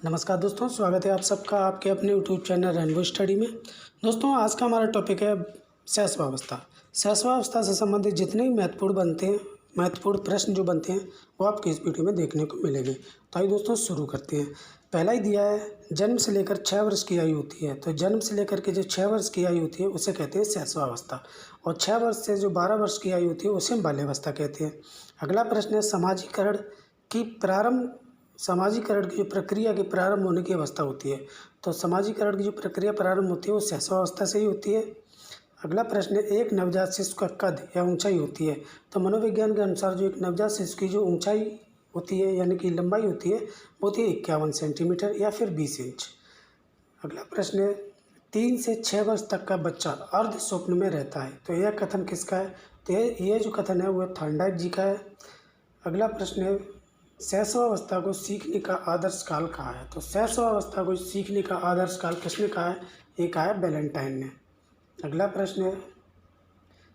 नमस्कार दोस्तों, स्वागत है आप सबका आपके अपने यूट्यूब चैनल रेनबो स्टडी में। दोस्तों, आज का हमारा टॉपिक है सहस्त्रावस्था। सहस्त्रावस्था से संबंधित जितने भी महत्वपूर्ण प्रश्न जो बनते हैं वो आपको इस वीडियो में देखने को मिलेंगे। तो आइए दोस्तों शुरू करते हैं। पहला ही दिया है, जन्म से लेकर 6 वर्ष की आयु होती है। तो जन्म से लेकर के जो 6 वर्ष की आयु होती है उसे कहते हैं सहस्त्रावस्था, और 6 वर्ष से जो 12 वर्ष की आयु होती है उसे हम बाल्यावस्था कहते हैं। अगला प्रश्न है, समाजीकरण की जो प्रक्रिया के प्रारंभ होने की अवस्था होती है। तो समाजीकरण की जो प्रक्रिया प्रारंभ होती है वो सहस्त्रावस्था से ही होती है। अगला प्रश्न है, एक नवजात शिशु का कद या ऊंचाई होती है। तो मनोविज्ञान के अनुसार जो एक नवजात शिशु की जो ऊंचाई होती है यानी कि लंबाई होती है वो होती है 51 सेंटीमीटर या फिर 20 इंच। अगला प्रश्न है, 3 से 6 वर्ष तक का बच्चा अर्ध स्वप्न में रहता है। तो यह कथन किसका है? तो यह जो कथन है वह थॉर्नडाइक जी का है। अगला प्रश्न है, सहस्त्रावस्था को सीखने का आदर्श काल कहा है। तो सहस्त्रावस्था को सीखने का आदर्श काल किसने कहा है? ये कहा है वैलेंटाइन ने। अगला प्रश्न है,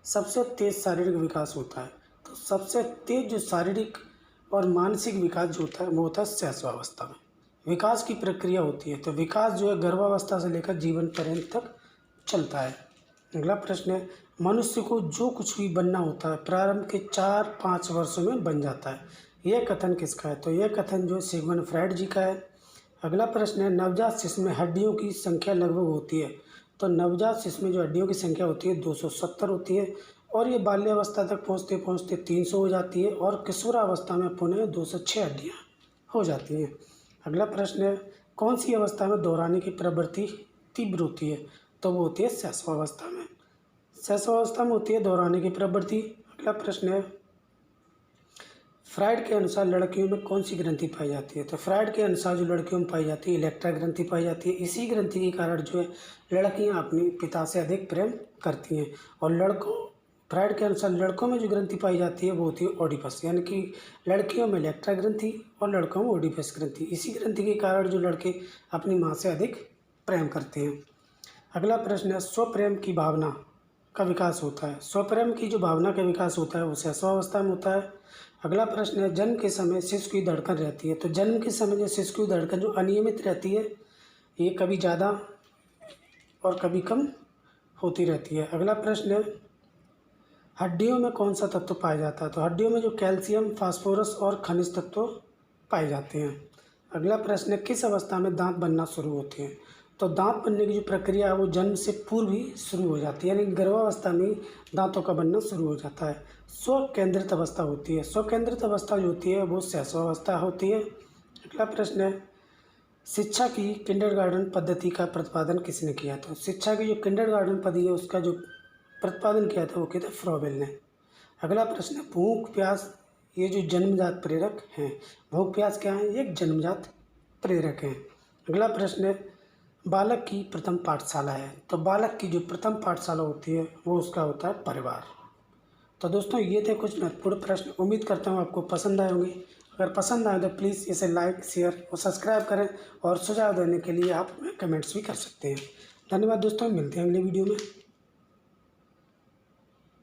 सबसे तेज शारीरिक विकास होता है। तो सबसे तेज जो शारीरिक और मानसिक विकास जो होता है वो होता है सहस्त्रावस्था में। विकास की प्रक्रिया होती है, तो विकास जो है गर्भावस्था से लेकर जीवन पर्यंत तक चलता है। अगला प्रश्न है, मनुष्य को जो कुछ भी बनना होता है प्रारंभ के 4-5 वर्षों में बन जाता है। यह कथन किसका है? तो यह कथन जो है सिगमंड फ्रायड जी का है। अगला प्रश्न है, नवजात शिशु में हड्डियों की संख्या लगभग होती है। तो नवजात शिशु में जो हड्डियों की संख्या होती है 270 होती है, और ये बाल्यावस्था तक पहुँचते पहुँचते 300 हो जाती है, और किशोरावस्था में पुनः 206 हड्डियाँ हो जाती हैं। अगला प्रश्न है, कौन सी अवस्था में दोहराने की प्रवृत्ति तीव्र होती है? तो वो होती है सहस्त्रावस्था में। सहस्त्रावस्था में होती है दोहराने की प्रवृत्ति। अगला प्रश्न है, फ्रायड के अनुसार लड़कियों में कौन सी ग्रंथि पाई जाती है? तो फ्रायड के अनुसार जो लड़कियों में पाई जाती है इलेक्ट्रा ग्रंथि पाई जाती है। इसी ग्रंथि के कारण जो है लड़कियां अपने पिता से अधिक प्रेम करती हैं। और फ्रायड के अनुसार लड़कों में जो ग्रंथि पाई जाती है वो होती है ओडिपस, यानी कि लड़कियों में इलेक्ट्रा ग्रंथि और लड़कों में ओडिपस ग्रंथि। इसी ग्रंथि के कारण जो लड़के अपनी माँ से अधिक प्रेम करते हैं। अगला प्रश्न है, स्वप्रेम की भावना का विकास होता है। स्वप्रेम की जो भावना का विकास होता है वो सहस्त्रावस्था में होता है। अगला प्रश्न है, जन्म के समय शिशु की धड़कन रहती है। तो जन्म के समय जो शिशु की धड़कन जो अनियमित रहती है, ये कभी ज़्यादा और कभी कम होती रहती है। अगला प्रश्न है, हड्डियों में कौन सा तत्व पाया जाता है? तो हड्डियों में जो कैल्शियम, फास्फोरस और खनिज तत्व पाए जाते हैं। अगला प्रश्न है, किस अवस्था में दांत बनना शुरू होते हैं? तो दांत बनने की जो प्रक्रिया है वो जन्म से पूर्व ही शुरू हो जाती है, यानी गर्भावस्था में दांतों का बनना शुरू हो जाता है। स्व केंद्रित अवस्था होती है। स्व केंद्रित अवस्था जो होती है वो सहस्त्रावस्था होती है। अगला प्रश्न है, शिक्षा की किंडरगार्टन पद्धति का प्रतिपादन किसने किया? तो शिक्षा की जो किंडरगार्टन पद्धति है उसका जो प्रतिपादन किया था वो किया था फ्रॉबेल ने। अगला प्रश्न है, भूख प्यास ये जो जन्मजात प्रेरक हैं, भूख प्यास क्या है? ये एक जन्मजात प्रेरक हैं। अगला प्रश्न है, बालक की प्रथम पाठशाला है। तो बालक की जो प्रथम पाठशाला होती है वो उसका होता है परिवार। तो दोस्तों, ये थे कुछ महत्वपूर्ण प्रश्न। उम्मीद करता हूँ आपको पसंद आए होंगे। अगर पसंद आए तो प्लीज़ इसे लाइक, शेयर और सब्सक्राइब करें, और सुझाव देने के लिए आप कमेंट्स भी कर सकते हैं। धन्यवाद दोस्तों, मिलते हैं अगले वीडियो में।